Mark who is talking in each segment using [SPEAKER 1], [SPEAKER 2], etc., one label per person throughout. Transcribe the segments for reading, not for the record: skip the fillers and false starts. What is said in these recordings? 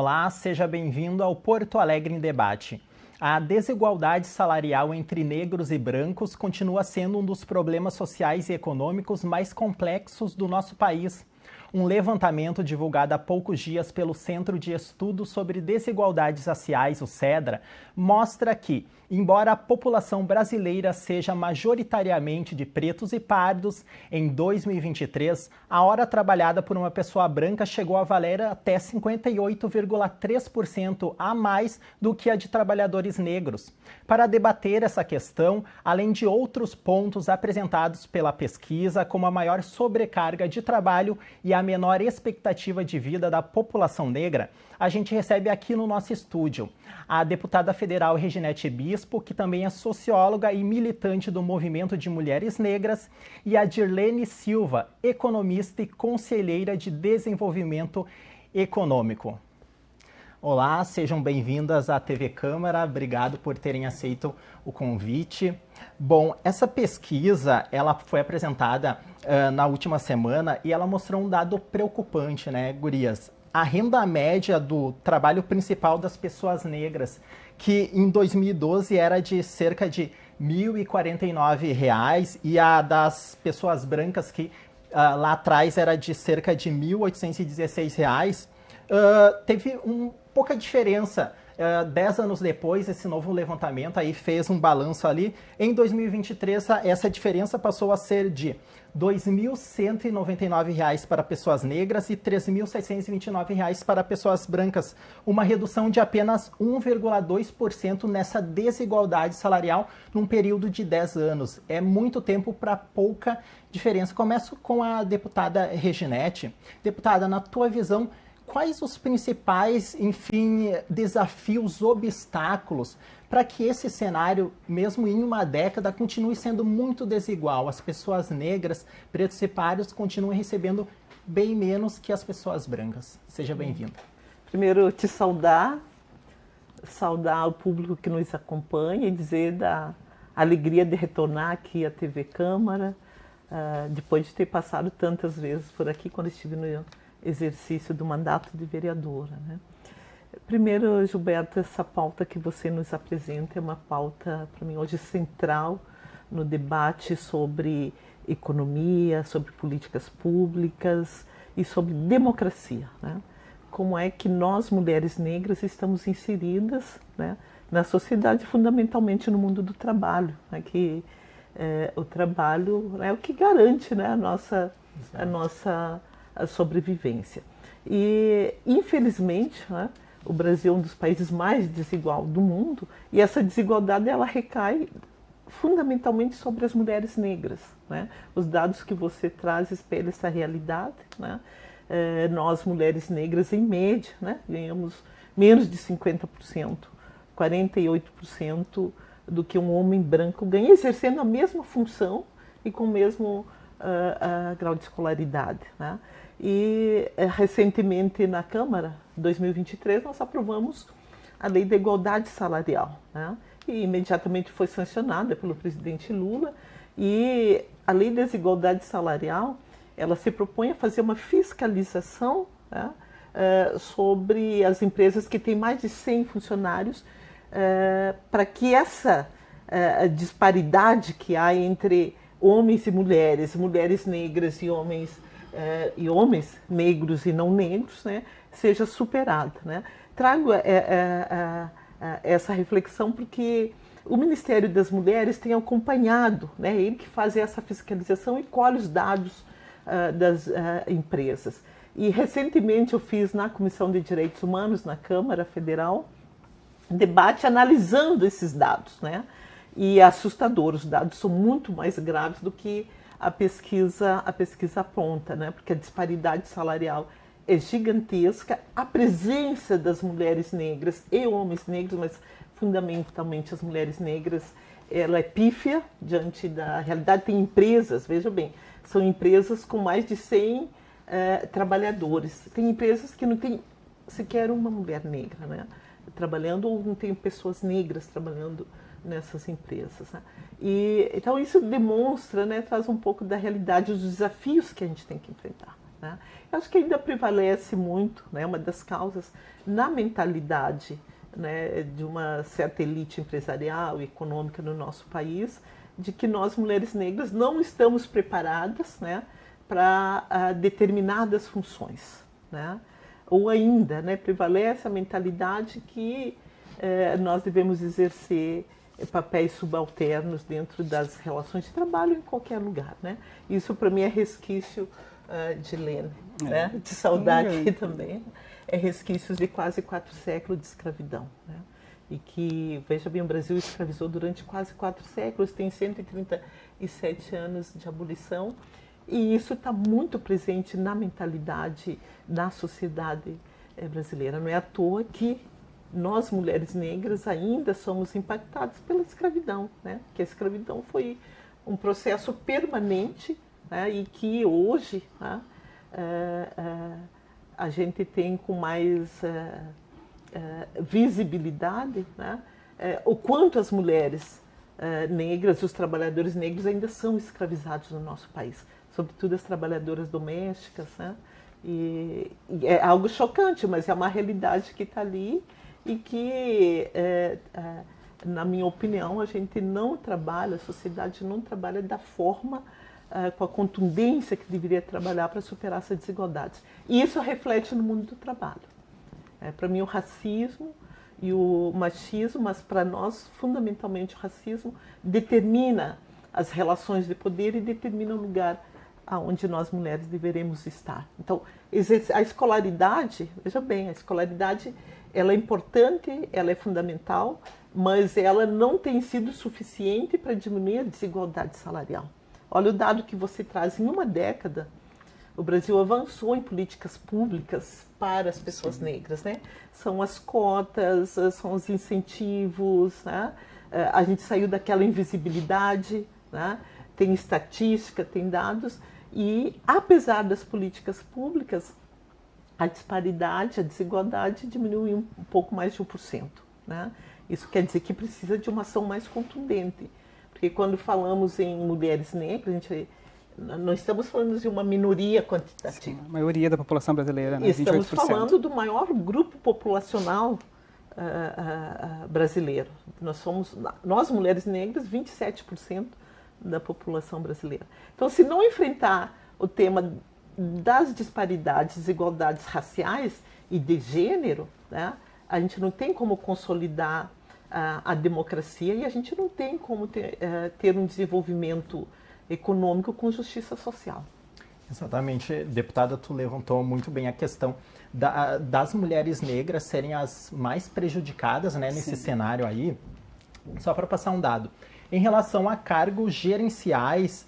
[SPEAKER 1] Olá, seja bem-vindo ao Porto Alegre em Debate. A desigualdade salarial entre negros e brancos continua sendo um dos problemas sociais e econômicos mais complexos do nosso país. Um levantamento divulgado há poucos dias pelo Centro de Estudos sobre Desigualdades Raciais, o CEDRA, mostra que, embora a população brasileira seja majoritariamente de pretos e pardos, em 2023, a hora trabalhada por uma pessoa branca chegou a valer até 58,3% a mais do que a de trabalhadores negros. Para debater essa questão, além de outros pontos apresentados pela pesquisa, como a maior sobrecarga de trabalho e a menor expectativa de vida da população negra, a gente recebe aqui no nosso estúdio a deputada federal Reginete Bispo, que também é socióloga e militante do Movimento de Mulheres Negras, e a Dirlene Silva, economista e conselheira de desenvolvimento econômico. Olá, sejam bem-vindas à TV Câmara, obrigado por terem aceito o convite. Bom, essa pesquisa, ela foi apresentada na última semana e ela mostrou um dado preocupante, né, gurias? A renda média do trabalho principal das pessoas negras, que em 2012 era de cerca de R$ 1.049, e a das pessoas brancas, que lá atrás era de cerca de R$ 1.816, teve pouca diferença. 10 anos depois, esse novo levantamento aí fez um balanço ali. Em 2023, essa diferença passou a ser de R$ 2.199 para pessoas negras e R$ 3.629 para pessoas brancas. Uma redução de apenas 1,2% nessa desigualdade salarial num período de 10 anos. É muito tempo para pouca diferença. Começo com a deputada Reginete. Deputada, na tua visão, quais os principais, desafios, obstáculos para que esse cenário, mesmo em uma década, continue sendo muito desigual? As pessoas negras, pretos e pardos, continuam recebendo bem menos que as pessoas brancas. Seja bem-vinda.
[SPEAKER 2] Primeiro, te saudar o público que nos acompanha e dizer da alegria de retornar aqui à TV Câmara, depois de ter passado tantas vezes por aqui quando estive no exercício do mandato de vereadora, né? Primeiro, Gilberto, essa pauta que você nos apresenta é uma pauta, para mim, hoje central no debate sobre economia, sobre políticas públicas e sobre democracia, né? Como é que nós, mulheres negras, estamos inseridas, né, na sociedade, fundamentalmente no mundo do trabalho, né, que o trabalho é o que garante, né, a nossa sobrevivência. E, infelizmente, né, o Brasil é um dos países mais desigual do mundo, e essa desigualdade ela recai fundamentalmente sobre as mulheres negras, né? Os dados que você traz espelham essa realidade, né? Nós, mulheres negras, em média, né, ganhamos menos de 50%, 48% do que um homem branco ganha, exercendo a mesma função e com o mesmo grau de escolaridade, né? E recentemente na Câmara, 2023, nós aprovamos a Lei da Igualdade Salarial, né? E imediatamente foi sancionada pelo presidente Lula. E a Lei da Desigualdade Salarial, ela se propõe a fazer uma fiscalização, né, sobre as empresas que têm mais de 100 funcionários, para que essa disparidade que há entre homens e mulheres negras e homens negros e não negros, né, seja superada, né? Trago essa reflexão porque o Ministério das Mulheres tem acompanhado, né, ele que faz essa fiscalização e colhe os dados das empresas. E recentemente eu fiz na Comissão de Direitos Humanos, na Câmara Federal, um debate analisando esses dados, né? E é assustador, os dados são muito mais graves do que a pesquisa aponta, né? Porque a disparidade salarial é gigantesca, a presença das mulheres negras e homens negros, mas fundamentalmente as mulheres negras, ela é pífia diante da realidade. Tem empresas, veja bem, são empresas com mais de 100 trabalhadores. Tem empresas que não tem sequer uma mulher negra, né, trabalhando, ou não tem pessoas negras trabalhando nessas empresas, né? E então isso demonstra, né, traz um pouco da realidade, dos desafios que a gente tem que enfrentar. né? Eu acho que ainda prevalece muito, né, uma das causas na mentalidade, né, de uma certa elite empresarial e econômica no nosso país, de que nós, mulheres negras, não estamos preparadas, né, para determinadas funções, né? Ou ainda, né, prevalece a mentalidade que nós devemos exercer papéis subalternos dentro das relações de trabalho em qualquer lugar, né? Isso para mim é resquício de Lene, né? De saudade também. É resquícios de quase 4 séculos de escravidão, né? E que, veja bem, o Brasil escravizou durante quase 4 séculos, tem 137 anos de abolição, e isso está muito presente na mentalidade da sociedade brasileira. Não é à toa que nós, mulheres negras, ainda somos impactadas pela escravidão, né? Que a escravidão foi um processo permanente, né? E que hoje, né, a gente tem com mais visibilidade, né, o quanto as mulheres negras, os trabalhadores negros ainda são escravizados no nosso país, sobretudo as trabalhadoras domésticas, né? E é algo chocante, mas é uma realidade que está ali e que, na minha opinião, a gente não trabalha, a sociedade não trabalha da forma, com a contundência que deveria trabalhar para superar essas desigualdades. E isso reflete no mundo do trabalho. Para mim, o racismo e o machismo, mas para nós, fundamentalmente, o racismo determina as relações de poder e determina o lugar aonde nós mulheres deveremos estar. Então, a escolaridade, veja bem, a escolaridade ela é importante, ela é fundamental, mas ela não tem sido suficiente para diminuir a desigualdade salarial. Olha o dado que você traz. Em uma década, o Brasil avançou em políticas públicas para as pessoas negras, né? São as cotas, são os incentivos, né? A gente saiu daquela invisibilidade, né? Tem estatística, tem dados, e apesar das políticas públicas, a disparidade, a desigualdade diminuiu um pouco mais de 1%, né? Isso quer dizer que precisa de uma ação mais contundente, porque quando falamos em mulheres negras, a gente não estamos falando de uma minoria quantitativa.
[SPEAKER 3] Sim, a maioria da população brasileira, né?
[SPEAKER 2] Estamos
[SPEAKER 3] 28%.
[SPEAKER 2] falando do maior grupo populacional brasileiro. Nós mulheres negras, 27% da população brasileira. Então, se não enfrentar o tema das disparidades, desigualdades raciais e de gênero, né, a gente não tem como consolidar a democracia e a gente não tem como ter um desenvolvimento econômico com justiça social.
[SPEAKER 1] Exatamente. Deputada, tu levantou muito bem a questão das mulheres negras serem as mais prejudicadas, né, nesse cenário aí. Só para passar um dado. Em relação a cargos gerenciais,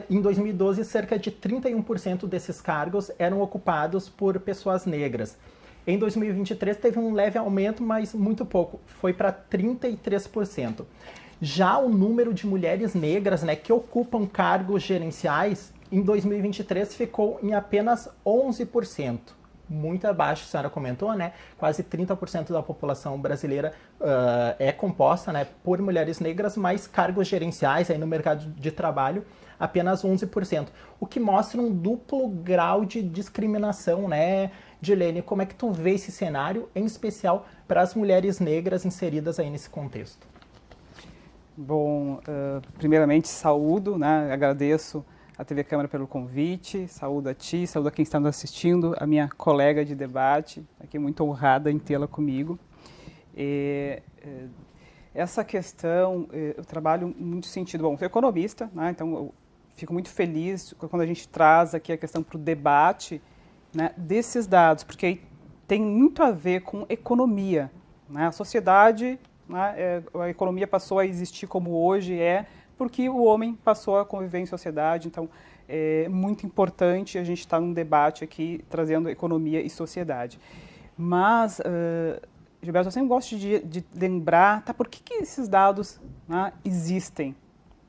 [SPEAKER 1] em 2012, cerca de 31% desses cargos eram ocupados por pessoas negras. Em 2023, teve um leve aumento, mas muito pouco. Foi para 33%. Já o número de mulheres negras, né, que ocupam cargos gerenciais, em 2023 ficou em apenas 11%. Muito abaixo, a senhora comentou, né? Quase 30% da população brasileira é composta, né, por mulheres negras, mas cargos gerenciais aí no mercado de trabalho, apenas 11%. O que mostra um duplo grau de discriminação, né, Dilene? Como é que tu vê esse cenário, em especial para as mulheres negras inseridas aí nesse contexto?
[SPEAKER 3] Bom, primeiramente saúdo, né, agradeço a TV Câmara pelo convite, saúdo a ti, saúdo a quem está nos assistindo, a minha colega de debate, aqui muito honrada em tê-la comigo. Essa questão, eu trabalho muito sentido, bom, sou economista, né, então eu fico muito feliz quando a gente traz aqui a questão para o debate, né, desses dados, porque aí tem muito a ver com economia, né, a sociedade, né, a economia passou a existir como hoje porque o homem passou a conviver em sociedade, então é muito importante a gente estar num debate aqui trazendo economia e sociedade. Mas, Gilberto, eu sempre gosto de lembrar, tá, por que esses dados, né, existem?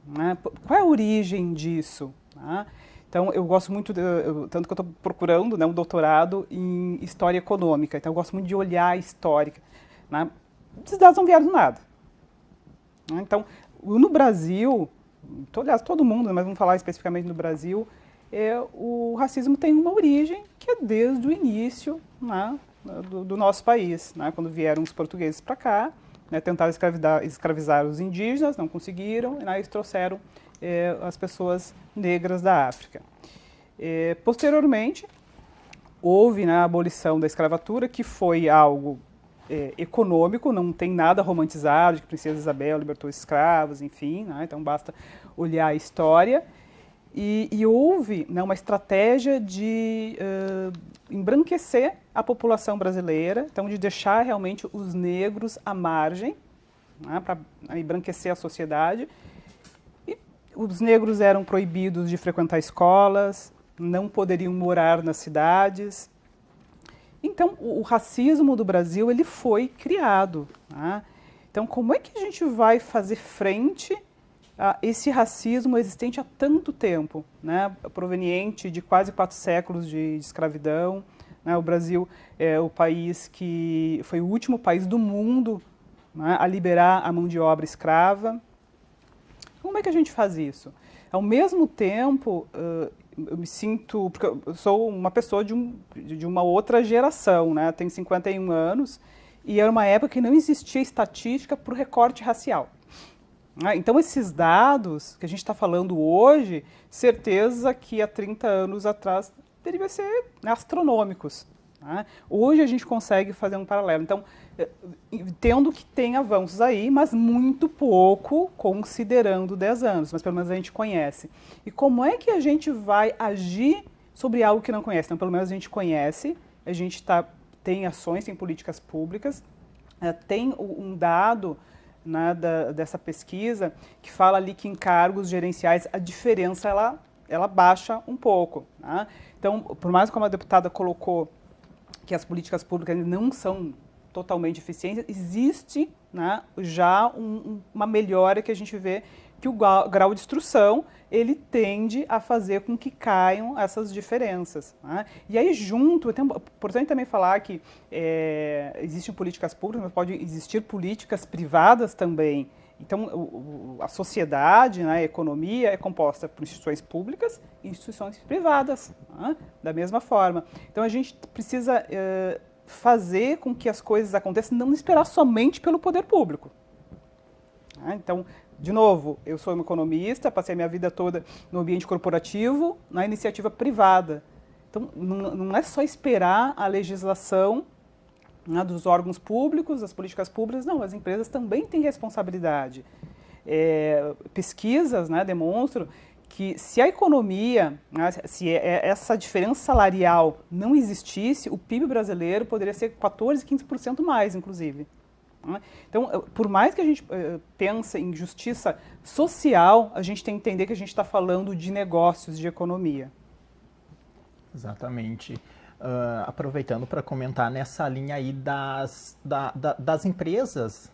[SPEAKER 3] Né? Qual é a origem disso? Né? Então, eu gosto muito, tanto que eu estou procurando, né, um doutorado em História Econômica, então eu gosto muito de olhar a histórica. Né? Esses dados não vieram do nada. Né? Então, no Brasil, aliás, todo mundo, mas vamos falar especificamente no Brasil, o racismo tem uma origem que é desde o início, né, do nosso país, né, quando vieram os portugueses para cá, né, tentaram escravizar os indígenas, não conseguiram, e eles trouxeram as pessoas negras da África. Posteriormente, houve, né, a abolição da escravatura, que foi algo econômico, não tem nada romantizado, de que a Princesa Isabel libertou escravos, enfim, né, então basta olhar a história. E houve, né, uma estratégia de embranquecer a população brasileira, então de deixar realmente os negros à margem, né, para embranquecer a sociedade. E os negros eram proibidos de frequentar escolas, não poderiam morar nas cidades. Então, o racismo do Brasil ele foi criado. Né? Então, como é que a gente vai fazer frente a esse racismo existente há tanto tempo, né? Proveniente de quase 4 séculos de escravidão? Né? O Brasil é o país que foi o último país do mundo, né, a liberar a mão de obra escrava. Como é que a gente faz isso? Ao mesmo tempo, eu me sinto, porque eu sou uma pessoa de uma outra geração, né? Tenho 51 anos e era uma época que não existia estatística para o recorte racial. Então, esses dados que a gente está falando hoje, certeza que há 30 anos atrás deveriam ser, né, astronômicos. Né? Hoje a gente consegue fazer um paralelo. Então, entendo que tem avanços aí, mas muito pouco, considerando 10 anos, mas pelo menos a gente conhece. E como é que a gente vai agir sobre algo que não conhece? Então, pelo menos a gente conhece, a gente tem ações, tem políticas públicas, tem um dado, né, dessa pesquisa que fala ali que em cargos gerenciais a diferença ela baixa um pouco. Né? Então, por mais como a deputada colocou que as políticas públicas não são totalmente eficientes, existe, né, já uma melhora que a gente vê que o grau de instrução ele tende a fazer com que caiam essas diferenças. Né? E aí junto, é importante também falar que existem políticas públicas, mas pode existir políticas privadas também. Então, a sociedade, né, a economia é composta por instituições públicas e instituições privadas, né, da mesma forma. Então, a gente precisa fazer com que as coisas aconteçam, não esperar somente pelo poder público. Né? Então, de novo, eu sou uma economista, passei a minha vida toda no ambiente corporativo, na iniciativa privada. Então, não é só esperar a legislação, né, dos órgãos públicos, das políticas públicas, não, as empresas também têm responsabilidade. Pesquisas, né, demonstram que se a economia, né, se essa diferença salarial não existisse, o PIB brasileiro poderia ser 14%, 15% mais, inclusive. Então, por mais que a gente pense em justiça social, a gente tem que entender que a gente está falando de negócios, de economia.
[SPEAKER 1] Exatamente. Aproveitando para comentar nessa linha aí das empresas,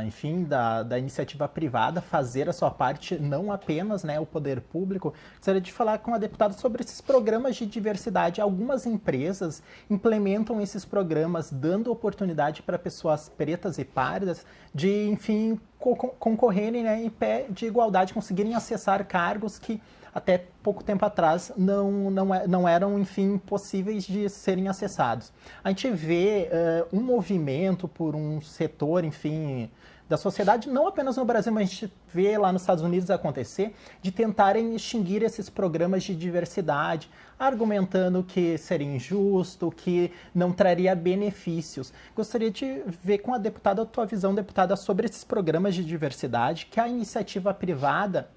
[SPEAKER 1] enfim, da iniciativa privada fazer a sua parte, não apenas, né, o poder público. Gostaria de falar com a deputada sobre esses programas de diversidade. Algumas empresas implementam esses programas dando oportunidade para pessoas pretas e pardas de, enfim, concorrerem, né, em pé de igualdade, conseguirem acessar cargos que até pouco tempo atrás não eram, enfim, possíveis de serem acessados. A gente vê um movimento por um setor, enfim, da sociedade, não apenas no Brasil, mas a gente vê lá nos Estados Unidos acontecer, de tentarem extinguir esses programas de diversidade, argumentando que seria injusto, que não traria benefícios. Gostaria de ver com a deputada, a tua visão, deputada, sobre esses programas de diversidade que a iniciativa privada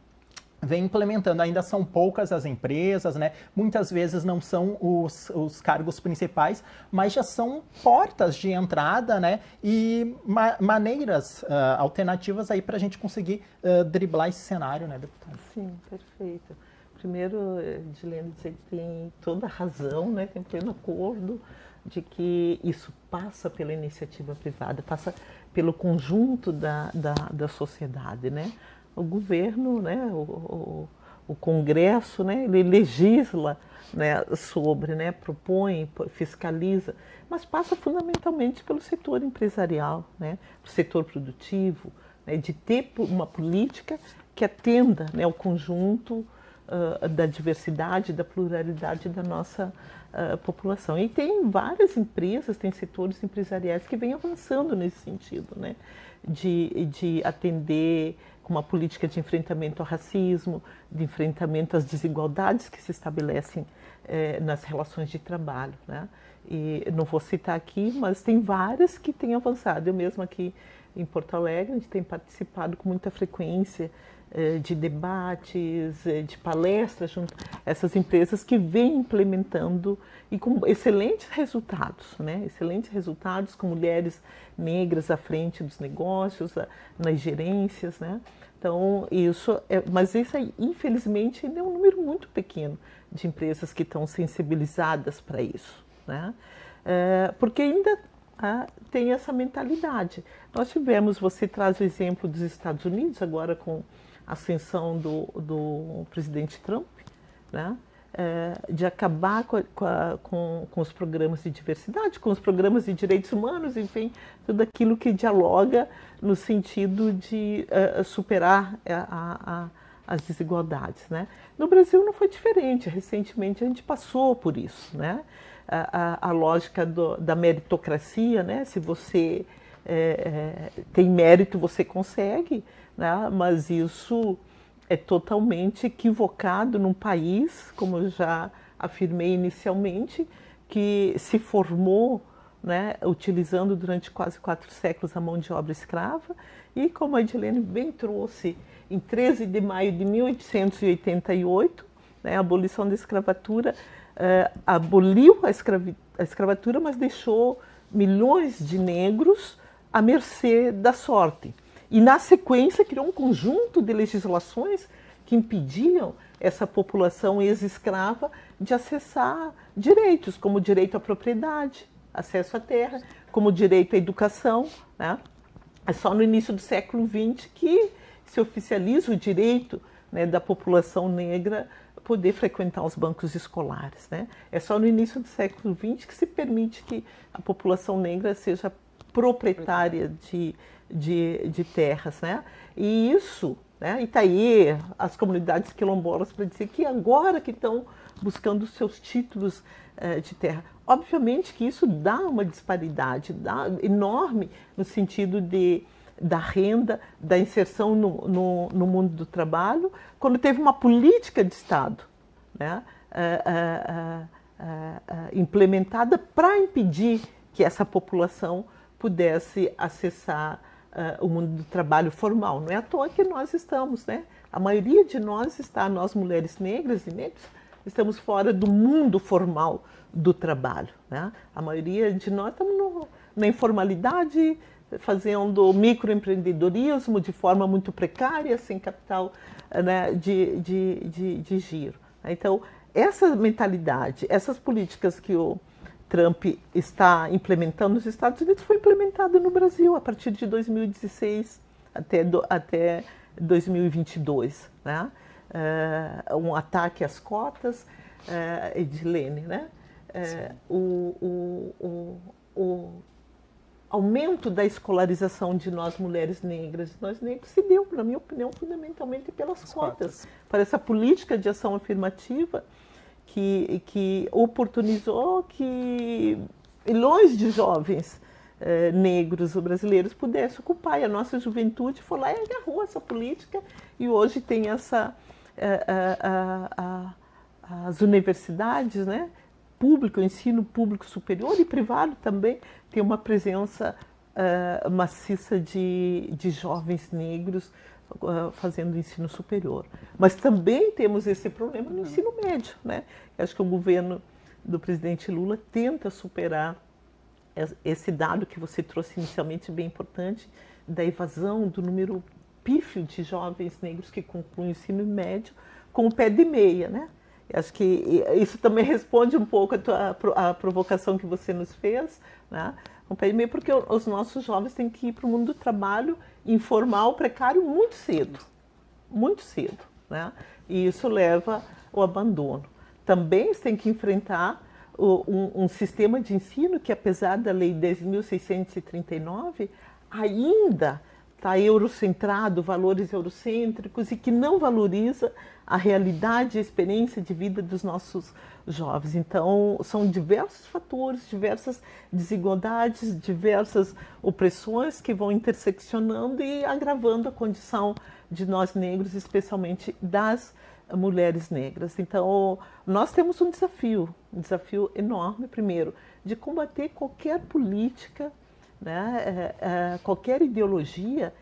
[SPEAKER 1] vem implementando. Ainda são poucas as empresas, né? Muitas vezes não são os cargos principais, mas já são portas de entrada, né? E maneiras alternativas aí para a gente conseguir driblar esse cenário, né, deputada?
[SPEAKER 2] Sim, perfeito. Primeiro, Edilene, dizer que tem toda a razão, né? Tem pleno acordo de que isso passa pela iniciativa privada, passa pelo conjunto da sociedade, né? O governo, né, o Congresso, né, ele legisla, né, sobre, né, propõe, fiscaliza, mas passa fundamentalmente pelo setor empresarial, né, o setor produtivo, né, de ter uma política que atenda, né, o conjunto da diversidade, da pluralidade da nossa população. E tem várias empresas, tem setores empresariais que vêm avançando nesse sentido, né? De atender com uma política de enfrentamento ao racismo, de enfrentamento às desigualdades que se estabelecem nas relações de trabalho, né? E não vou citar aqui, mas tem várias que têm avançado. Eu mesma aqui em Porto Alegre, a gente tem participado com muita frequência de debates, de palestras junto a essas empresas que vêm implementando e com excelentes resultados, né? Excelentes resultados com mulheres negras à frente dos negócios, nas gerências, né? Então, mas isso aí, infelizmente, ainda é um número muito pequeno de empresas que estão sensibilizadas para isso, né? Porque ainda tem essa mentalidade. Nós tivemos, você traz o exemplo dos Estados Unidos, agora com a ascensão do presidente Trump, né? De acabar com os programas de diversidade, com os programas de direitos humanos, enfim, tudo aquilo que dialoga no sentido de superar as desigualdades, né? No Brasil não foi diferente, recentemente a gente passou por isso, né? A lógica da meritocracia, né? Se você tem mérito, você consegue, né? Mas isso é totalmente equivocado num país, como eu já afirmei inicialmente, que se formou, né, utilizando durante quase 4 séculos a mão de obra escrava, e como a Edilene bem trouxe, em 13 de maio de 1888, né, a abolição da escravatura aboliu a escravatura, mas deixou milhões de negros à mercê da sorte. E, na sequência, criou um conjunto de legislações que impediam essa população ex-escrava de acessar direitos, como o direito à propriedade, acesso à terra, como o direito à educação, né? É só no início do século XX que se oficializa o direito, né, da população negra poder frequentar os bancos escolares, né? É só no início do século XX que se permite que a população negra seja proprietária de terras, né? E isso, né? E está aí as comunidades quilombolas para dizer que agora que estão buscando os seus títulos de terra. Obviamente que isso dá uma disparidade enorme no sentido da renda, da inserção no mundo do trabalho, quando teve uma política de Estado, né, implementada para impedir que essa população pudesse acessar o mundo do trabalho formal. Não é à toa que nós estamos, né? A maioria de nós nós mulheres negras e negros, estamos fora do mundo formal do trabalho, né? A maioria de nós estamos na informalidade, fazendo microempreendedorismo de forma muito precária, sem capital, né, de giro. Então, essa mentalidade, essas políticas que o Trump está implementando nos Estados Unidos foi implementada no Brasil a partir de 2016 até 2022, né? Um ataque às cotas, Edilene, né? O aumento da escolarização de nós mulheres negras, nós negros, se deu, na minha opinião, fundamentalmente pelas cotas, para essa política de ação afirmativa que oportunizou que milhões de jovens negros ou brasileiros pudessem ocupar. E a nossa juventude foi lá e agarrou essa política e hoje tem as universidades, né? Público, ensino público superior e privado também tem uma presença maciça de jovens negros fazendo ensino superior. Mas também temos esse problema no ensino médio, né? Eu acho que o governo do presidente Lula tenta superar esse dado que você trouxe inicialmente, bem importante, da evasão do número pífio de jovens negros que concluem o ensino médio com o pé de meia, né? Acho que isso também responde um pouco a provocação que você nos fez, né? Um pé de meia, porque os nossos jovens têm que ir para o mundo do trabalho informal, precário, muito cedo, né? E isso leva ao abandono. Também eles têm que enfrentar um sistema de ensino que, apesar da Lei 10.639, ainda está eurocentrado, valores eurocêntricos, e que não valoriza a realidade e a experiência de vida dos nossos jovens. Então, são diversos fatores, diversas desigualdades, diversas opressões que vão interseccionando e agravando a condição de nós negros, especialmente das mulheres negras. Então, nós temos um desafio enorme, primeiro, de combater qualquer política, né, qualquer ideologia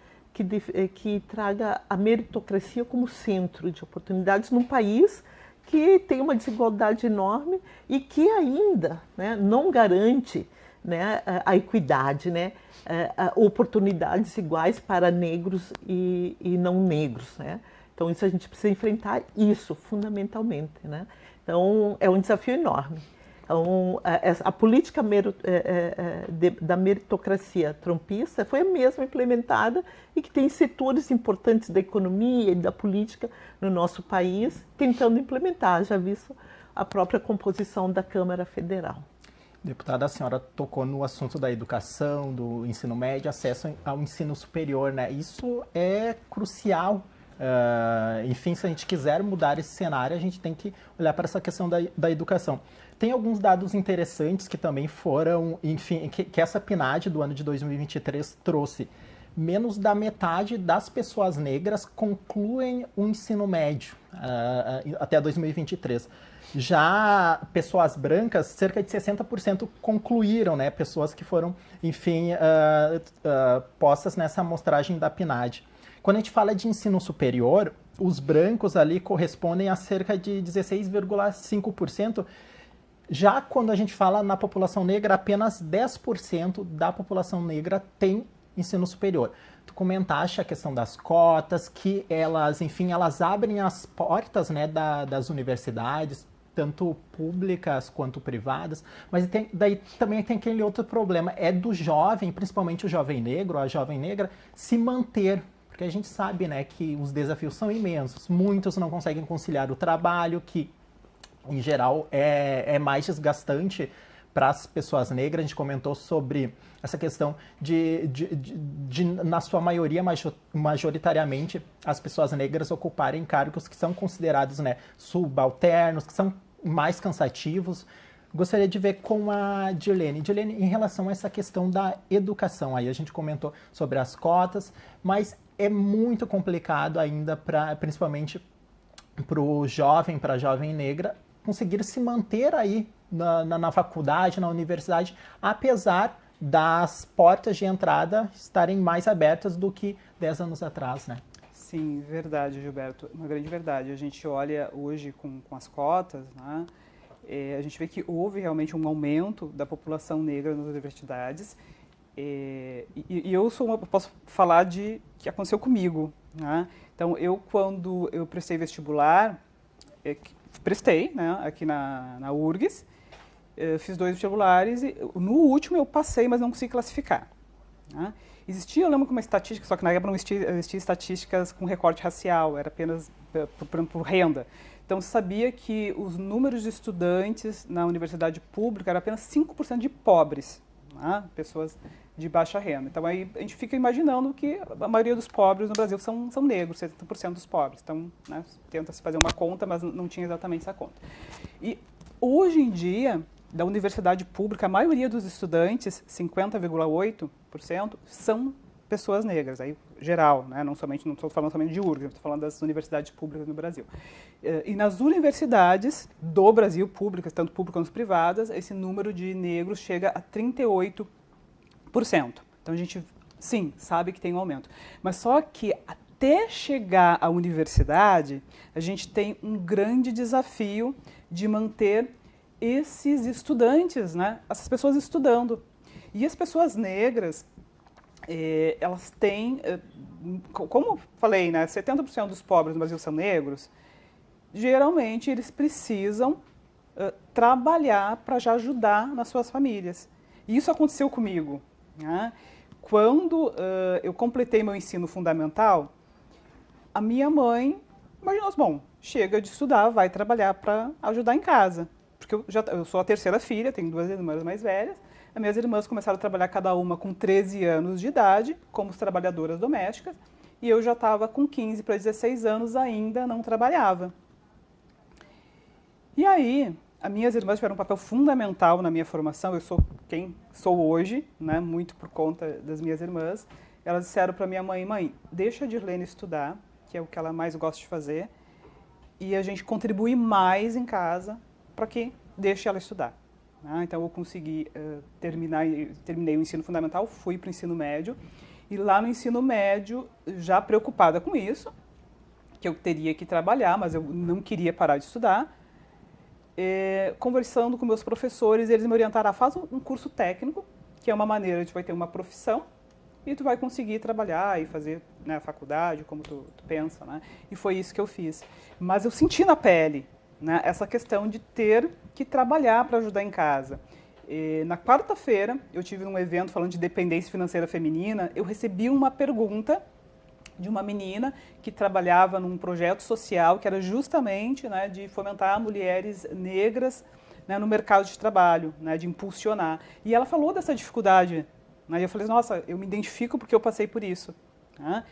[SPEAKER 2] que traga a meritocracia como centro de oportunidades num país que tem uma desigualdade enorme e que ainda, né, não garante, né, a equidade, né, oportunidades iguais para negros e não negros, né? Então isso a gente precisa enfrentar isso fundamentalmente, né? Então é um desafio enorme. Então, a política da meritocracia trumpista foi a mesma implementada e que tem setores importantes da economia e da política no nosso país tentando implementar, já visto a própria composição da Câmara Federal.
[SPEAKER 1] Deputada, a senhora tocou no assunto da educação, do ensino médio, acesso ao ensino superior, né? Isso é crucial. Enfim, se a gente quiser mudar esse cenário, a gente tem que olhar para essa questão da educação. Tem alguns dados interessantes que também foram, enfim, que essa PNAD do ano de 2023 trouxe. Menos da metade das pessoas negras concluem o ensino médio até 2023. Já pessoas brancas, cerca de 60% concluíram, né? Pessoas que foram, enfim, postas nessa amostragem da PNAD. Quando a gente fala de ensino superior, os brancos ali correspondem a cerca de 16,5%. Já quando a gente fala na população negra, apenas 10% da população negra tem ensino superior. Tu comentaste a questão das cotas, que elas, enfim, elas abrem as portas, né, das universidades, tanto públicas quanto privadas, mas daí também tem aquele outro problema, é do jovem, principalmente o jovem negro, a jovem negra, se manter. Porque a gente sabe, né, que os desafios são imensos. Muitos não conseguem conciliar o trabalho, que em geral é mais desgastante para as pessoas negras. A gente comentou sobre essa questão de na sua maioria, majoritariamente, as pessoas negras ocuparem cargos que são considerados, né, subalternos, que são mais cansativos. Gostaria de ver com a Dirlene. Dirlene, em relação a essa questão da educação, aí a gente comentou sobre as cotas, mas é muito complicado ainda, principalmente para o jovem, para a jovem negra, conseguir se manter aí na faculdade, na universidade, apesar das portas de entrada estarem mais abertas do que 10 anos atrás, né?
[SPEAKER 3] Sim, verdade, Gilberto. Uma grande verdade. A gente olha hoje com as cotas, né? A gente vê que houve realmente um aumento da população negra nas universidades. E eu posso falar de que aconteceu comigo, né? Então, quando eu prestei vestibular, prestei, né, aqui na URGS, fiz 2 vestibulares e no último eu passei, mas não consegui classificar, né? Existia, eu lembro, uma estatística, só que na época não existia estatísticas com recorte racial, era apenas por renda. Então, se sabia que os números de estudantes na universidade pública eram apenas 5% de pobres, né? Pessoas de baixa renda. Então, aí a gente fica imaginando que a maioria dos pobres no Brasil são negros, 70% dos pobres. Então, né, tenta-se fazer uma conta, mas não tinha exatamente essa conta. E hoje em dia, da universidade pública, a maioria dos estudantes, 50,8%, são pessoas negras, aí geral, né? Não estou falando somente de URGS, estou falando das universidades públicas no Brasil. E nas universidades do Brasil, públicas, tanto públicas quanto privadas, esse número de negros chega a 38%. Então a gente, sim, sabe que tem um aumento. Mas só que até chegar à universidade, a gente tem um grande desafio de manter esses estudantes, né? Essas pessoas estudando. E as pessoas negras, elas têm, como falei, né, 70% dos pobres no Brasil são negros, geralmente eles precisam trabalhar para já ajudar nas suas famílias. E isso aconteceu comigo, né? Quando eu completei meu ensino fundamental, a minha mãe imaginou, bom, chega de estudar, vai trabalhar para ajudar em casa. Porque eu sou a terceira filha, tenho 2 irmãs mais velhas, as minhas irmãs começaram a trabalhar cada uma com 13 anos de idade, como trabalhadoras domésticas, e eu já estava com 15 para 16 anos, ainda não trabalhava. E aí, as minhas irmãs tiveram um papel fundamental na minha formação, eu sou quem sou hoje, né, muito por conta das minhas irmãs. Elas disseram para minha mãe, mãe, deixa a Dirlene estudar, que é o que ela mais gosta de fazer, e a gente contribui mais em casa para que deixe ela estudar. Então eu consegui terminei o ensino fundamental, fui para o ensino médio, e lá no ensino médio, já preocupada com isso, que eu teria que trabalhar, mas eu não queria parar de estudar, conversando com meus professores, eles me orientaram, faz um curso técnico, que é uma maneira de vai ter uma profissão, e tu vai conseguir trabalhar e fazer, né, a faculdade, como tu pensa, né? E foi isso que eu fiz. Mas eu senti na pele, né, essa questão de ter que trabalhar para ajudar em casa. Na quarta-feira, eu tive um evento falando de dependência financeira feminina, eu recebi uma pergunta de uma menina que trabalhava num projeto social que era justamente, né, de fomentar mulheres negras, né, no mercado de trabalho, né, de impulsionar. E ela falou dessa dificuldade. Aí eu falei, nossa, eu me identifico porque eu passei por isso. Né?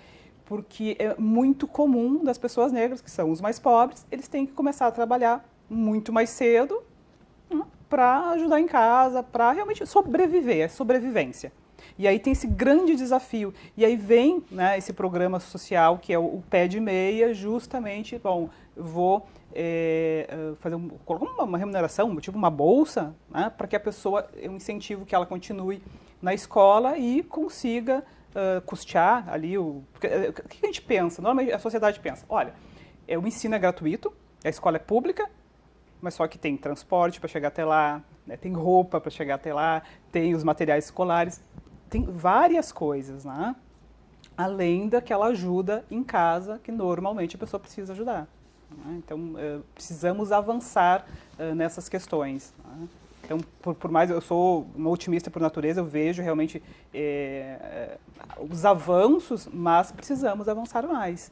[SPEAKER 3] Porque é muito comum das pessoas negras, que são os mais pobres, eles têm que começar a trabalhar muito mais cedo, né, para ajudar em casa, para realmente sobreviver, é sobrevivência. E aí tem esse grande desafio. E aí vem, né, esse programa social, que é o Pé de Meia, justamente, bom, eu vou colocar uma remuneração, tipo uma bolsa, né, para que a pessoa, eu incentivo que ela continue na escola e consiga custear ali o que a gente pensa? Normalmente a sociedade pensa, olha, o ensino é gratuito, a escola é pública, mas só que tem transporte para chegar até lá, né, tem roupa para chegar até lá, tem os materiais escolares, tem várias coisas, né? Além daquela ajuda em casa que normalmente a pessoa precisa ajudar. Né? Então, precisamos avançar nessas questões. Né? Então, por mais eu sou uma otimista por natureza, eu vejo realmente os avanços, mas precisamos avançar mais.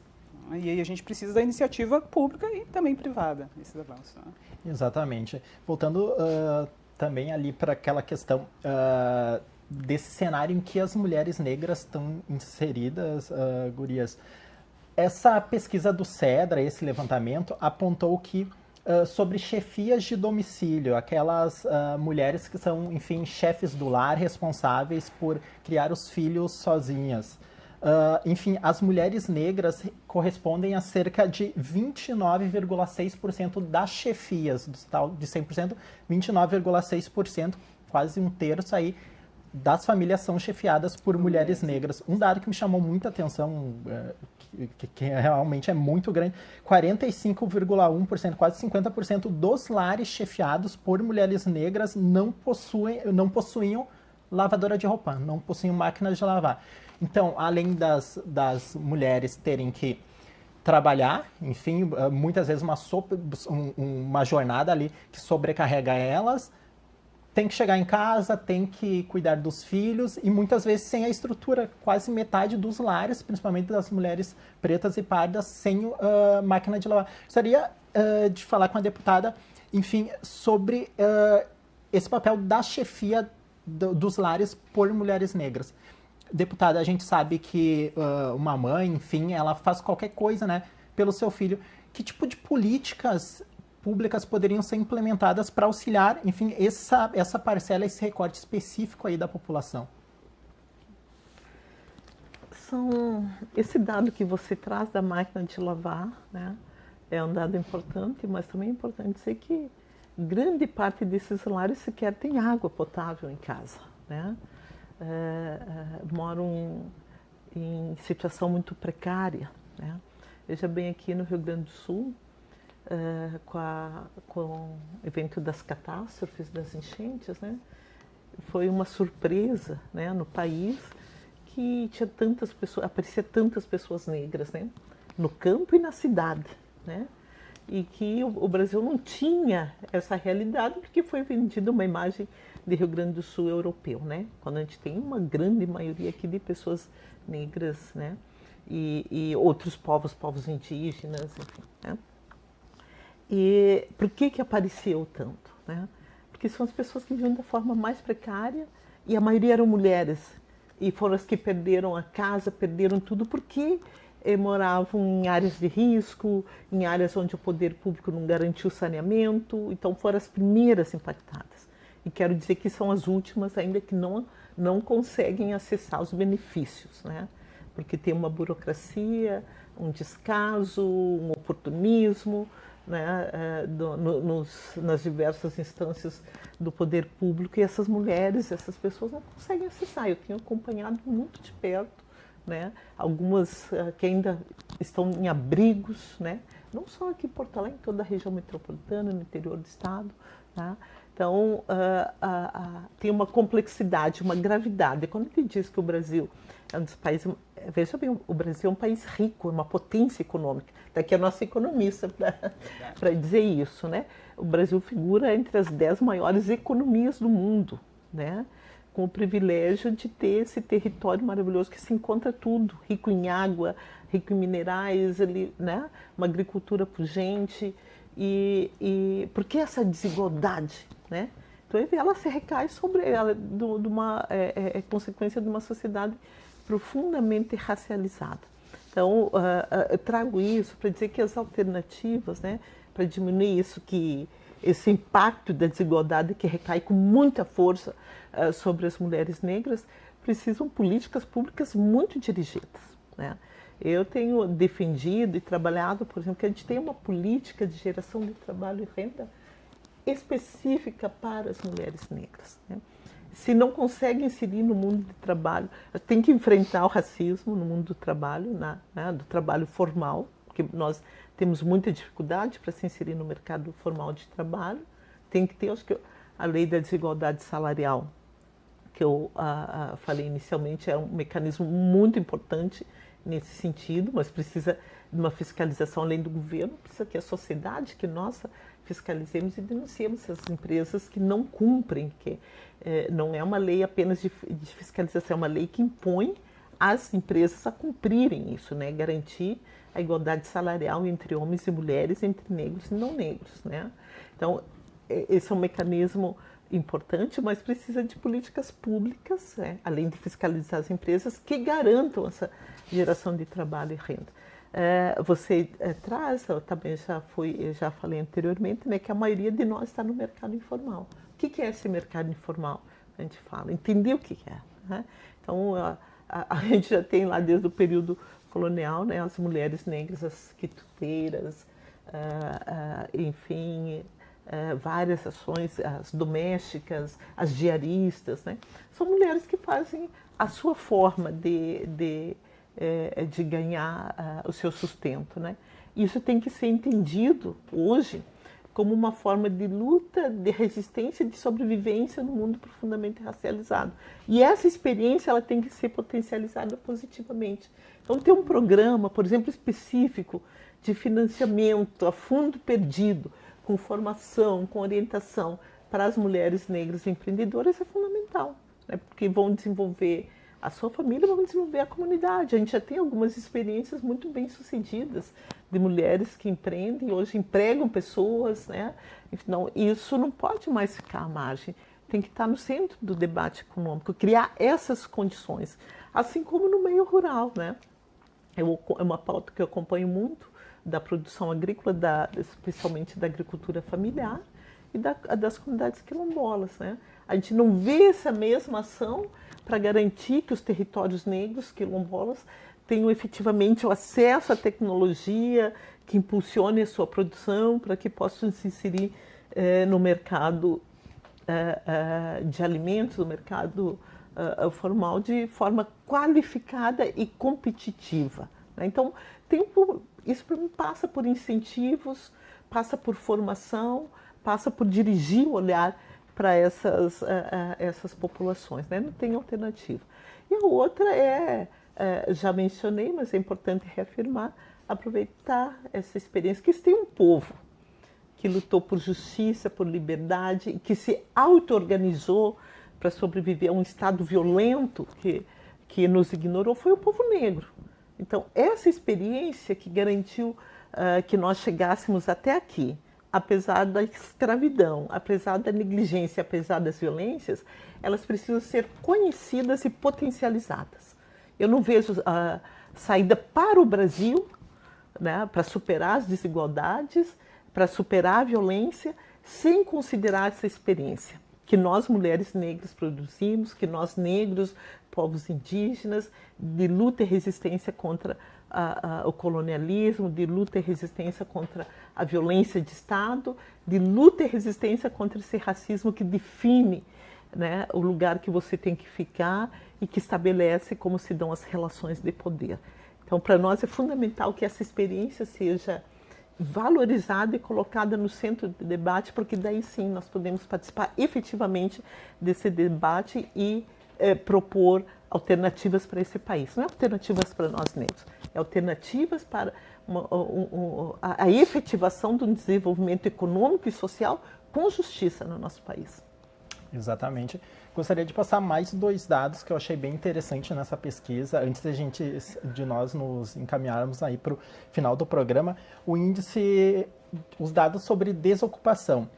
[SPEAKER 3] Né? E aí a gente precisa da iniciativa pública e também privada, esses avanços. Né?
[SPEAKER 1] Exatamente. Voltando também ali para aquela questão desse cenário em que as mulheres negras estão inseridas, gurias. Essa pesquisa do CEDRA, esse levantamento, apontou que sobre chefias de domicílio, aquelas mulheres que são, enfim, chefes do lar, responsáveis por criar os filhos sozinhas. Enfim, as mulheres negras correspondem a cerca de 29,6% das chefias, do total de 100%, 29,6%, quase um terço aí, das famílias são chefiadas por mulheres negras. Um dado que me chamou muita atenção, que realmente é muito grande, 45,1%, quase 50% dos lares chefiados por mulheres negras não possuíam lavadora de roupa, não possuíam máquinas de lavar. Então, além das mulheres terem que trabalhar, enfim, muitas vezes uma jornada ali que sobrecarrega elas, tem que chegar em casa, tem que cuidar dos filhos e muitas vezes sem a estrutura, quase metade dos lares, principalmente das mulheres pretas e pardas, sem máquina de lavar. Gostaria de falar com a deputada, enfim, sobre esse papel da chefia dos lares por mulheres negras. Deputada, a gente sabe que uma mãe, enfim, ela faz qualquer coisa, né, pelo seu filho. Que tipo de políticas públicas poderiam ser implementadas para auxiliar, enfim, essa parcela, esse recorte específico aí da população?
[SPEAKER 2] Esse dado que você traz da máquina de lavar, né, é um dado importante, mas também é importante dizer que grande parte desses lares sequer tem água potável em casa, né? Moram em situação muito precária, né? Veja bem, aqui no Rio Grande do Sul, com o evento das catástrofes, das enchentes, né? Foi uma surpresa, né, no país que tinha aparecia tantas pessoas negras, né, no campo e na cidade, né? E que o Brasil não tinha essa realidade porque foi vendida uma imagem de Rio Grande do Sul europeu, né? Quando a gente tem uma grande maioria aqui de pessoas negras, né? E outros povos indígenas, enfim, né? E por que apareceu tanto, né? porque são as pessoas que vivem da forma mais precária e a maioria eram mulheres. E foram as que perderam a casa, perderam tudo, porque moravam em áreas de risco, em áreas onde o poder público não garantiu saneamento, então foram as primeiras impactadas. E quero dizer que são as últimas ainda que não conseguem acessar os benefícios, né? Porque tem uma burocracia, um descaso, um oportunismo, né? Nas diversas instâncias do poder público, e essas mulheres, essas pessoas não conseguem acessar. Eu tenho acompanhado muito de perto, né? Algumas que ainda estão em abrigos, né? Não só aqui em Porto Alegre, em toda a região metropolitana, no interior do estado, né? Então, tem uma complexidade, uma gravidade. Quando ele diz que o Brasil é um dos países... Veja bem, o Brasil é um país rico, é uma potência econômica. Daqui a nossa economista para dizer isso, né? O Brasil figura entre as 10 maiores economias do mundo, né? Com o privilégio de ter esse território maravilhoso que se encontra tudo, rico em água, rico em minerais, né? Uma agricultura pujante. E por que essa desigualdade, né? Então ela se recai sobre ela, é consequência de uma sociedade profundamente racializada. Então eu trago isso para dizer que as alternativas, né, para diminuir esse impacto da desigualdade que recai com muita força sobre as mulheres negras, precisam políticas públicas muito dirigidas, né? Eu tenho defendido e trabalhado, por exemplo, que a gente tem uma política de geração de trabalho e renda específica para as mulheres negras, né? Se não consegue inserir no mundo do trabalho, tem que enfrentar o racismo no mundo do trabalho, né, do trabalho formal, porque nós temos muita dificuldade para se inserir no mercado formal de trabalho. Tem que ter, acho que a lei da desigualdade salarial, que eu falei inicialmente, é um mecanismo muito importante nesse sentido, mas precisa de uma fiscalização além do governo, precisa que a sociedade, que nós fiscalizemos e denunciemos as empresas que não cumprem, que não é uma lei apenas de fiscalização, é uma lei que impõe às empresas a cumprirem isso, né? Garantir a igualdade salarial entre homens e mulheres, entre negros e não negros, né? Então, esse é um mecanismo importante, mas precisa de políticas públicas, né? Além de fiscalizar as empresas, que garantam essa geração de trabalho e renda. Você traz, eu também já falei anteriormente, né, que a maioria de nós está no mercado informal. O que é esse mercado informal? A gente fala, entender o que é, né? Então, a gente já tem lá desde o período colonial, né, as mulheres negras, as quituteiras, enfim, várias ações, as domésticas, as diaristas, né? São mulheres que fazem a sua forma de ganhar o seu sustento, né? Isso tem que ser entendido hoje como uma forma de luta, de resistência, de sobrevivência no mundo profundamente racializado. E essa experiência ela tem que ser potencializada positivamente. Então tem um programa, por exemplo, específico de financiamento a fundo perdido, com formação, com orientação para as mulheres negras empreendedoras é fundamental, né? Porque vão desenvolver a sua família, vão desenvolver a comunidade. A gente já tem algumas experiências muito bem sucedidas de mulheres que empreendem, hoje empregam pessoas, né? Então, isso não pode mais ficar à margem, tem que estar no centro do debate econômico, criar essas condições, assim como no meio rural, né? É uma pauta que eu acompanho muito, da produção agrícola, especialmente da agricultura familiar e das comunidades quilombolas, né? A gente não vê essa mesma ação para garantir que os territórios negros quilombolas tenham efetivamente o acesso à tecnologia que impulsione a sua produção para que possam se inserir no mercado de alimentos, no mercado formal de forma qualificada e competitiva, né? Então, isso para mim passa por incentivos, passa por formação, passa por dirigir o olhar para essas populações, né? Não tem alternativa. E a outra já mencionei, mas é importante reafirmar, aproveitar essa experiência, que tem um povo que lutou por justiça, por liberdade, que se auto-organizou para sobreviver a um Estado violento que nos ignorou, foi o povo negro. Então, essa experiência que garantiu que nós chegássemos até aqui, apesar da escravidão, apesar da negligência, apesar das violências, elas precisam ser conhecidas e potencializadas. Eu não vejo a saída para o Brasil, né, para superar as desigualdades, para superar a violência, sem considerar essa experiência que nós, mulheres negras, produzimos, que nós, negros, povos indígenas, de luta e resistência contra o colonialismo, de luta e resistência contra a violência de Estado, de luta e resistência contra esse racismo que define, né, o lugar que você tem que ficar e que estabelece como se dão as relações de poder. Então, para nós é fundamental que essa experiência seja valorizada e colocada no centro do debate, porque daí sim nós podemos participar efetivamente desse debate e propor alternativas para esse país. Não é alternativas para nós negros, é alternativas para a efetivação do desenvolvimento econômico e social com justiça no nosso país.
[SPEAKER 1] Exatamente. Gostaria de passar mais 2 dados que eu achei bem interessante nessa pesquisa, antes de nós nos encaminharmos aí para o final do programa, o índice, os dados sobre desocupação.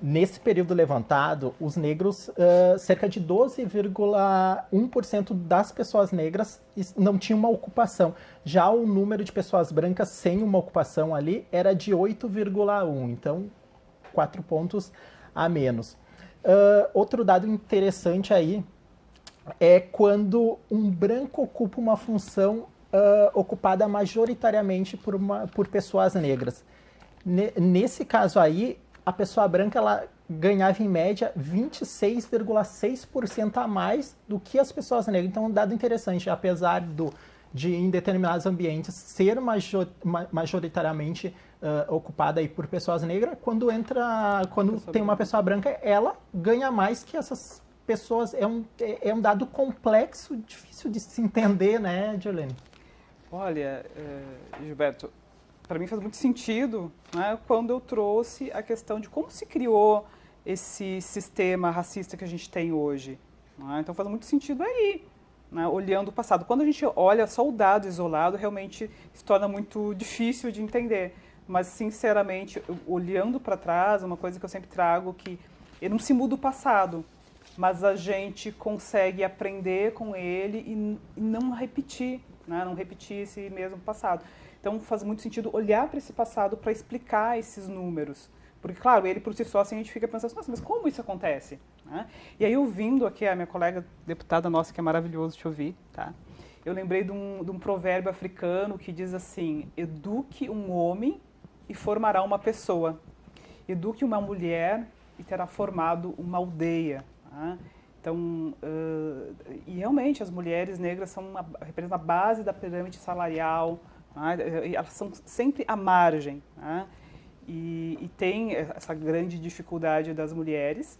[SPEAKER 1] Nesse período levantado, os negros, cerca de 12,1% das pessoas negras não tinham uma ocupação. Já o número de pessoas brancas sem uma ocupação ali era de 8,1%, então 4 pontos a menos. Outro dado interessante aí é quando um branco ocupa uma função ocupada majoritariamente por pessoas negras. Nesse caso aí, a pessoa branca ela ganhava em média 26,6% a mais do que as pessoas negras. Então, um dado interessante, apesar de em determinados ambientes ser majoritariamente ocupada aí por pessoas negras, quando tem uma pessoa branca, ela ganha mais que essas pessoas. É um dado complexo, difícil de se entender, né, Diolene?
[SPEAKER 3] Olha, Gilberto, para mim faz muito sentido, né, quando eu trouxe a questão de como se criou esse sistema racista que a gente tem hoje. Né? Então faz muito sentido aí. Né, olhando o passado. Quando a gente olha só o dado isolado, realmente se torna muito difícil de entender. Mas, sinceramente, olhando para trás, uma coisa que eu sempre trago que não se muda o passado, mas a gente consegue aprender com ele e não repetir, né, não repetir esse mesmo passado. Então, faz muito sentido olhar para esse passado para explicar esses números. Porque, claro, ele por si só, assim, a gente fica pensando, nossa, mas como isso acontece? Né? E aí, ouvindo aqui a minha colega deputada nossa, que é maravilhoso te ouvir, tá? Eu lembrei de um provérbio africano que diz assim, eduque um homem e formará uma pessoa. Eduque uma mulher e terá formado uma aldeia. Tá? Então, e realmente as mulheres negras representam a base da pirâmide salarial, tá? E elas são sempre à margem, tá? E tem essa grande dificuldade das mulheres,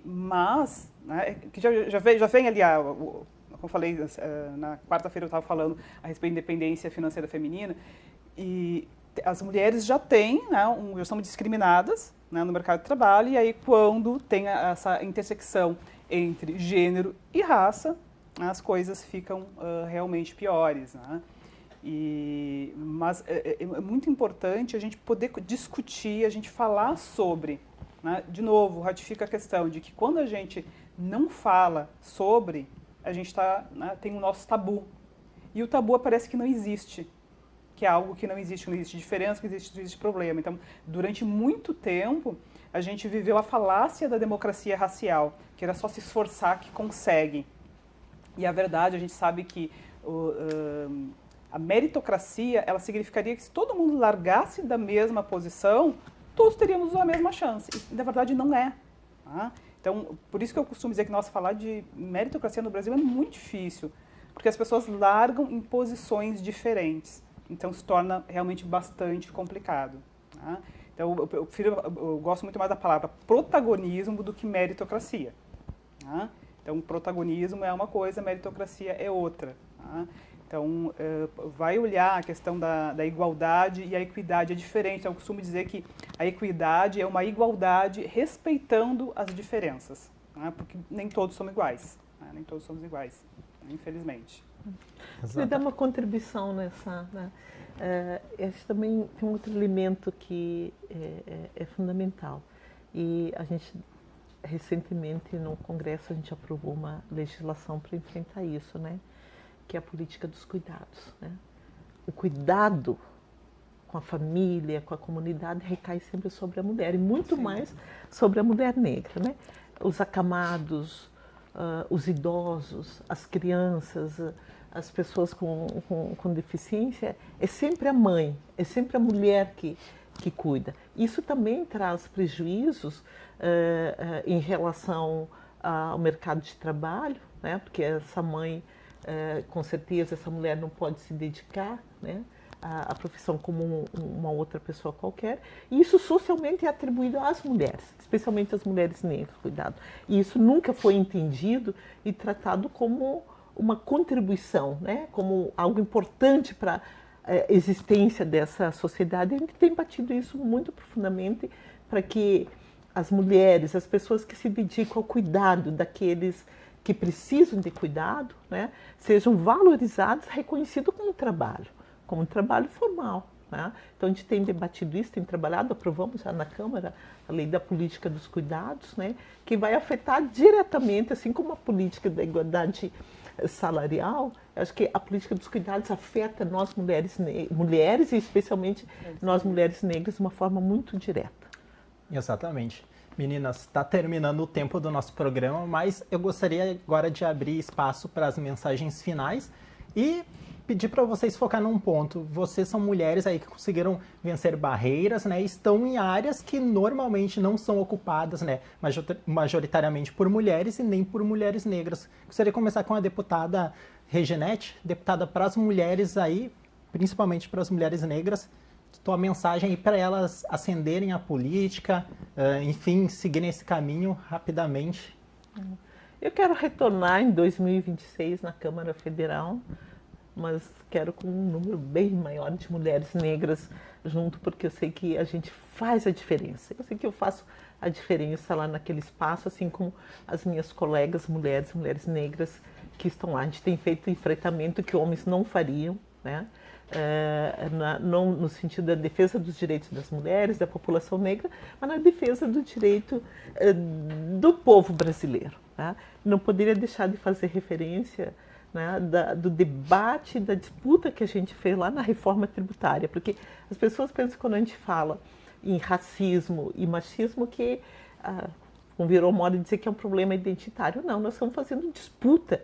[SPEAKER 3] mas né, que já vem ali, como eu falei, na quarta-feira eu estava falando a respeito da independência financeira feminina, e as mulheres já têm, né, já são discriminadas, né, no mercado de trabalho, e aí quando tem essa intersecção entre gênero e raça, as coisas ficam realmente piores, né? Mas é muito importante a gente poder discutir, a gente falar sobre. Né? De novo, ratifica a questão de que quando a gente não fala sobre, a gente né, tem o nosso tabu. E o tabu parece que não existe, que é algo que não existe diferença, que não existe problema. Então, durante muito tempo, a gente viveu a falácia da democracia racial, que era só se esforçar que consegue. E a verdade, a gente sabe que a meritocracia, ela significaria que se todo mundo largasse da mesma posição, todos teríamos a mesma chance. E, na verdade, não é. Tá? Então, por isso que eu costumo dizer que, nossa, falar de meritocracia no Brasil é muito difícil, porque as pessoas largam em posições diferentes. Então, se torna realmente bastante complicado. Tá? Então, eu gosto muito mais da palavra protagonismo do que meritocracia. Tá? Então, protagonismo é uma coisa, meritocracia é outra. Tá? Então, vai olhar a questão da igualdade e a equidade é diferente. Então, eu costumo dizer que a equidade é uma igualdade respeitando as diferenças, né? Porque nem todos somos iguais, né? Nem todos somos iguais, infelizmente.
[SPEAKER 2] Ele dá uma contribuição nessa, né? Esse também tem um outro elemento que é fundamental. E a gente, recentemente, no Congresso, a gente aprovou uma legislação para enfrentar isso, né? Que é a política dos cuidados, né? O cuidado com a família, com a comunidade, recai sempre sobre a mulher, e muito mais sobre a mulher negra, né? Os acamados, os idosos, as crianças, as pessoas com deficiência, é sempre a mãe, é sempre a mulher que cuida. Isso também traz prejuízos em relação ao mercado de trabalho, né? Porque essa mãe, com certeza, essa mulher não pode se dedicar, né? A profissão como uma outra pessoa qualquer, e isso socialmente é atribuído às mulheres, especialmente às mulheres negras, cuidado. E isso nunca foi entendido e tratado como uma contribuição, né? Como algo importante para a existência dessa sociedade. A gente tem batido isso muito profundamente para que as mulheres, as pessoas que se dedicam ao cuidado daqueles que precisam de cuidado, né? Sejam valorizadas, reconhecidos como um trabalho formal, né? Então a gente tem debatido isso, tem trabalhado, aprovamos já na Câmara a lei da política dos cuidados, né? Que vai afetar diretamente, assim como a política da igualdade salarial. Eu acho que a política dos cuidados afeta nós mulheres e especialmente nós mulheres negras de uma forma muito direta.
[SPEAKER 1] Exatamente. Meninas, está terminando o tempo do nosso programa, mas eu gostaria agora de abrir espaço para as mensagens finais e pedir para vocês focar num ponto. Vocês são mulheres aí que conseguiram vencer barreiras, né? Estão em áreas que normalmente não são ocupadas, né? Majoritariamente por mulheres e nem por mulheres negras. Gostaria de começar com a deputada Reginete, deputada para as mulheres aí, principalmente para as mulheres negras. Tua mensagem aí para elas ascenderem a política, enfim, seguirem esse caminho rapidamente.
[SPEAKER 2] Eu quero retornar em 2026 na Câmara Federal, mas quero com um número bem maior de mulheres negras junto, porque eu sei que a gente faz a diferença. Eu sei que eu faço a diferença lá naquele espaço, assim como as minhas colegas mulheres negras que estão lá. A gente tem feito enfrentamento que homens não fariam, né? Não no sentido da defesa dos direitos das mulheres, da população negra, mas na defesa do direito do povo brasileiro, né? Não poderia deixar de fazer referência, né, do debate, da disputa que a gente fez lá na reforma tributária, porque as pessoas pensam, quando a gente fala em racismo e machismo, que virou moda de dizer que é um problema identitário. Não, nós estamos fazendo disputa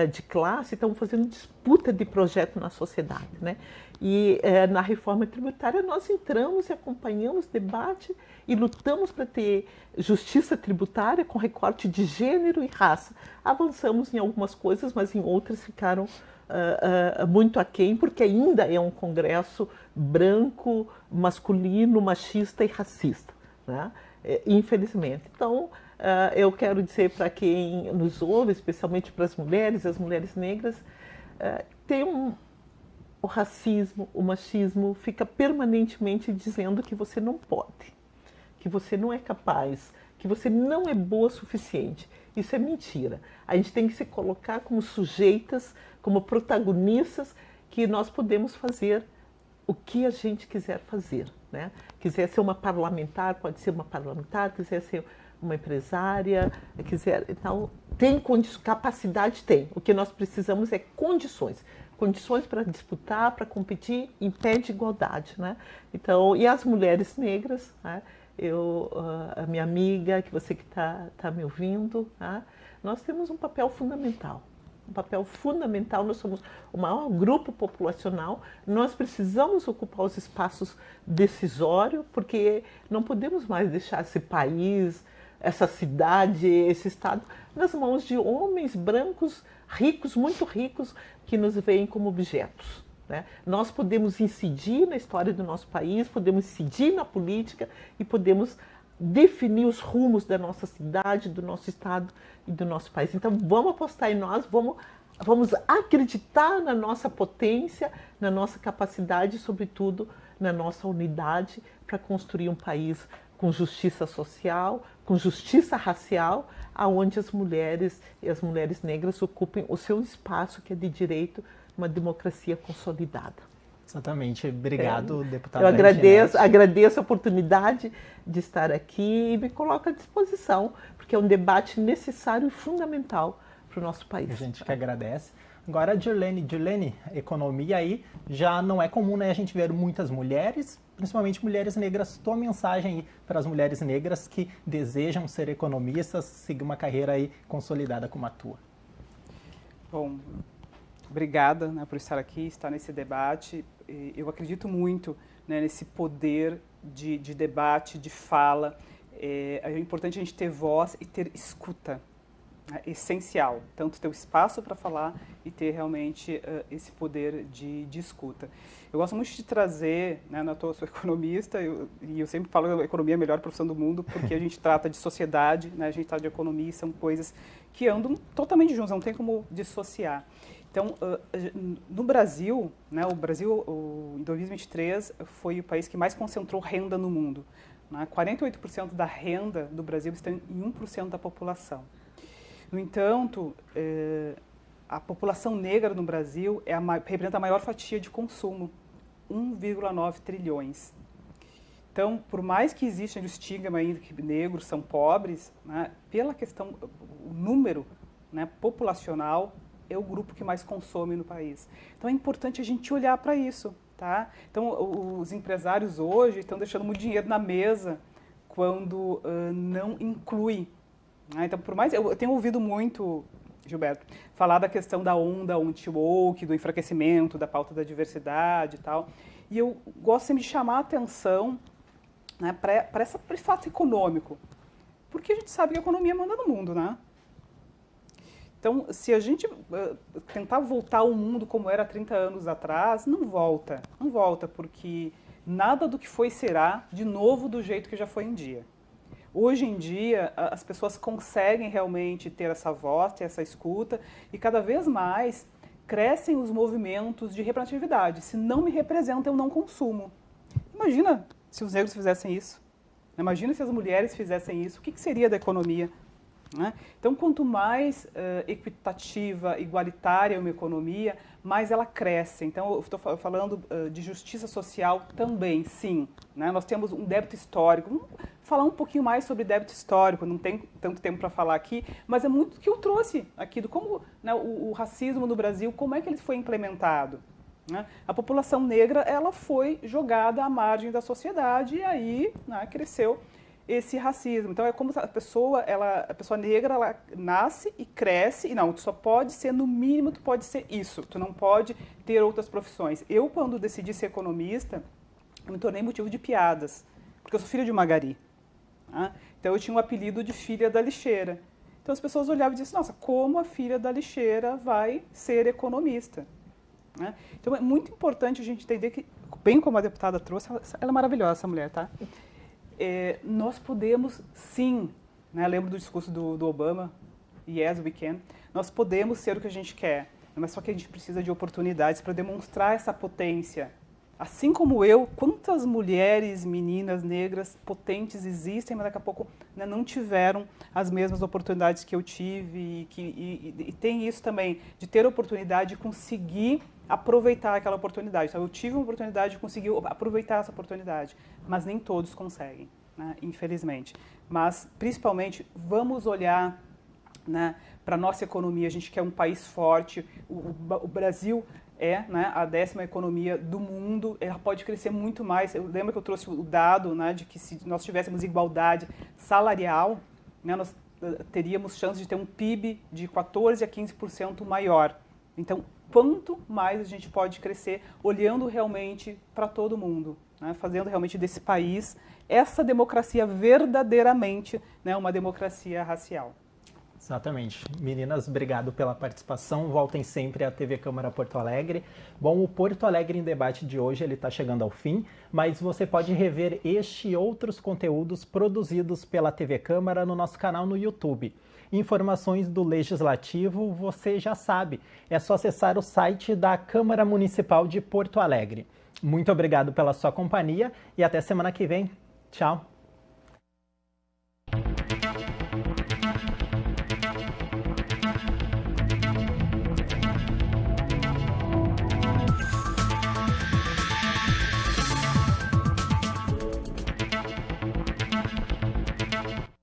[SPEAKER 2] de classe, estamos fazendo disputa de projeto na sociedade, né? E na reforma tributária nós entramos e acompanhamos o debate e lutamos para ter justiça tributária com recorte de gênero e raça. Avançamos em algumas coisas, mas em outras ficaram muito aquém, porque ainda é um Congresso branco, masculino, machista e racista, né? Infelizmente. Então, eu quero dizer para quem nos ouve, especialmente para as mulheres negras, o racismo, o machismo fica permanentemente dizendo que você não pode, que você não é capaz, que você não é boa o suficiente. Isso é mentira. A gente tem que se colocar como sujeitas, como protagonistas, que nós podemos fazer o que a gente quiser fazer, né? Quiser ser uma parlamentar, pode ser uma parlamentar, quiser ser uma empresária, quiser, então tem capacidade, tem. O que nós precisamos é condições para disputar, para competir em pé de igualdade, né? Então, e as mulheres negras, né? A minha amiga, que você que está me ouvindo, né? Nós temos um papel fundamental. Nós somos o maior grupo populacional, nós precisamos ocupar os espaços decisórios, porque não podemos mais deixar esse país, essa cidade, esse estado, nas mãos de homens brancos, ricos, muito ricos, que nos veem como objetos, né? Nós podemos incidir na história do nosso país, podemos incidir na política e podemos definir os rumos da nossa cidade, do nosso estado e do nosso país. Então vamos apostar em nós, vamos acreditar na nossa potência, na nossa capacidade e, sobretudo, na nossa unidade para construir um país com justiça social, com justiça racial, aonde as mulheres e as mulheres negras ocupem o seu espaço que é de direito, uma democracia consolidada.
[SPEAKER 1] Exatamente. Obrigado, deputada.
[SPEAKER 2] Eu agradeço a oportunidade de estar aqui e me coloco à disposição, porque é um debate necessário e fundamental para o nosso país.
[SPEAKER 1] A gente que agradece. Agora, Dirlene, economia aí já não é comum, né? A gente ver muitas mulheres, principalmente mulheres negras. Tua mensagem aí para as mulheres negras que desejam ser economistas, seguir uma carreira aí consolidada como a tua.
[SPEAKER 3] Bom, obrigada, né, por estar aqui, estar nesse debate. Eu acredito muito, né, nesse poder de debate, de fala. É importante a gente ter voz e ter escuta. É essencial, tanto ter o espaço para falar e ter realmente esse poder de escuta. Eu gosto muito de trazer, né, eu sou economista e eu sempre falo que a economia é a melhor profissão do mundo porque a gente trata de sociedade, né, a gente trata de economia e são coisas que andam totalmente juntas, não tem como dissociar. Então, no Brasil, né, o Brasil em 2023 foi o país que mais concentrou renda no mundo. Né, 48% da renda do Brasil está em 1% da população. No entanto, a população negra no Brasil representa a maior fatia de consumo, 1,9 trilhões. Então, por mais que exista o estigma ainda que negros são pobres, né, pela questão, o número, né, populacional é o grupo que mais consome no país. Então, é importante a gente olhar para isso. Tá? Então, os empresários hoje estão deixando muito dinheiro na mesa quando não inclui. Então, por mais eu tenho ouvido muito, Gilberto, falar da questão da onda anti-woke, do enfraquecimento, da pauta da diversidade e tal. E eu gosto sempre de chamar a atenção, né, para esse fato econômico. Porque a gente sabe que a economia manda no mundo, né? Então, se a gente tentar voltar ao mundo como era 30 anos atrás, não volta. Não volta, porque nada do que foi será de novo do jeito que já foi um dia. Hoje em dia, as pessoas conseguem realmente ter essa voz, ter essa escuta, e cada vez mais crescem os movimentos de representatividade. Se não me representa, eu não consumo. Imagina se os negros fizessem isso. Imagina se as mulheres fizessem isso. O que seria da economia? Né? Então, quanto mais equitativa, igualitária é uma economia, mais ela cresce. Então, eu estou falando de justiça social também, sim. Né? Nós temos um débito histórico. Vamos falar um pouquinho mais sobre débito histórico, não tem tanto tempo para falar aqui, mas é muito que eu trouxe aqui, do como, né, o racismo no Brasil, como é que ele foi implementado. Né? A população negra ela foi jogada à margem da sociedade e aí, né, cresceu esse racismo. Então, é como a pessoa negra, ela nasce e cresce, e não, tu só pode ser, no mínimo, tu pode ser isso, tu não pode ter outras profissões. Eu, quando decidi ser economista, eu me tornei motivo de piadas, porque eu sou filha de uma Magari. Né? Então, eu tinha um apelido de filha da lixeira. Então, as pessoas olhavam e diziam, nossa, como a filha da lixeira vai ser economista? Né? Então, é muito importante a gente entender que, bem como a deputada trouxe, ela é maravilhosa, essa mulher, tá? Nós podemos, sim, né, lembro do discurso do Obama, yes, we can, nós podemos ser o que a gente quer, mas só que a gente precisa de oportunidades para demonstrar essa potência. Assim como eu, quantas mulheres, meninas, negras, potentes existem, mas daqui a pouco, né, não tiveram as mesmas oportunidades que eu tive e tem isso também, de ter oportunidade de conseguir aproveitar aquela oportunidade. Então, eu tive uma oportunidade de conseguir aproveitar essa oportunidade, mas nem todos conseguem, né, infelizmente. Mas, principalmente, vamos olhar, né, para a nossa economia. A gente quer um país forte. O Brasil é, né, a 10ª economia do mundo. Ela pode crescer muito mais. Eu lembro que eu trouxe o dado, né, de que se nós tivéssemos igualdade salarial, né, nós teríamos chance de ter um PIB de 14% a 15% maior. Então, quanto mais a gente pode crescer olhando realmente para todo mundo, né? Fazendo realmente desse país essa democracia verdadeiramente, né, uma democracia racial.
[SPEAKER 1] Exatamente. Meninas, obrigado pela participação. Voltem sempre à TV Câmara Porto Alegre. Bom, o Porto Alegre em Debate de hoje ele está chegando ao fim, mas você pode rever este e outros conteúdos produzidos pela TV Câmara no nosso canal no YouTube. Informações do Legislativo, você já sabe, é só acessar o site da Câmara Municipal de Porto Alegre. Muito obrigado pela sua companhia e até semana que vem. Tchau!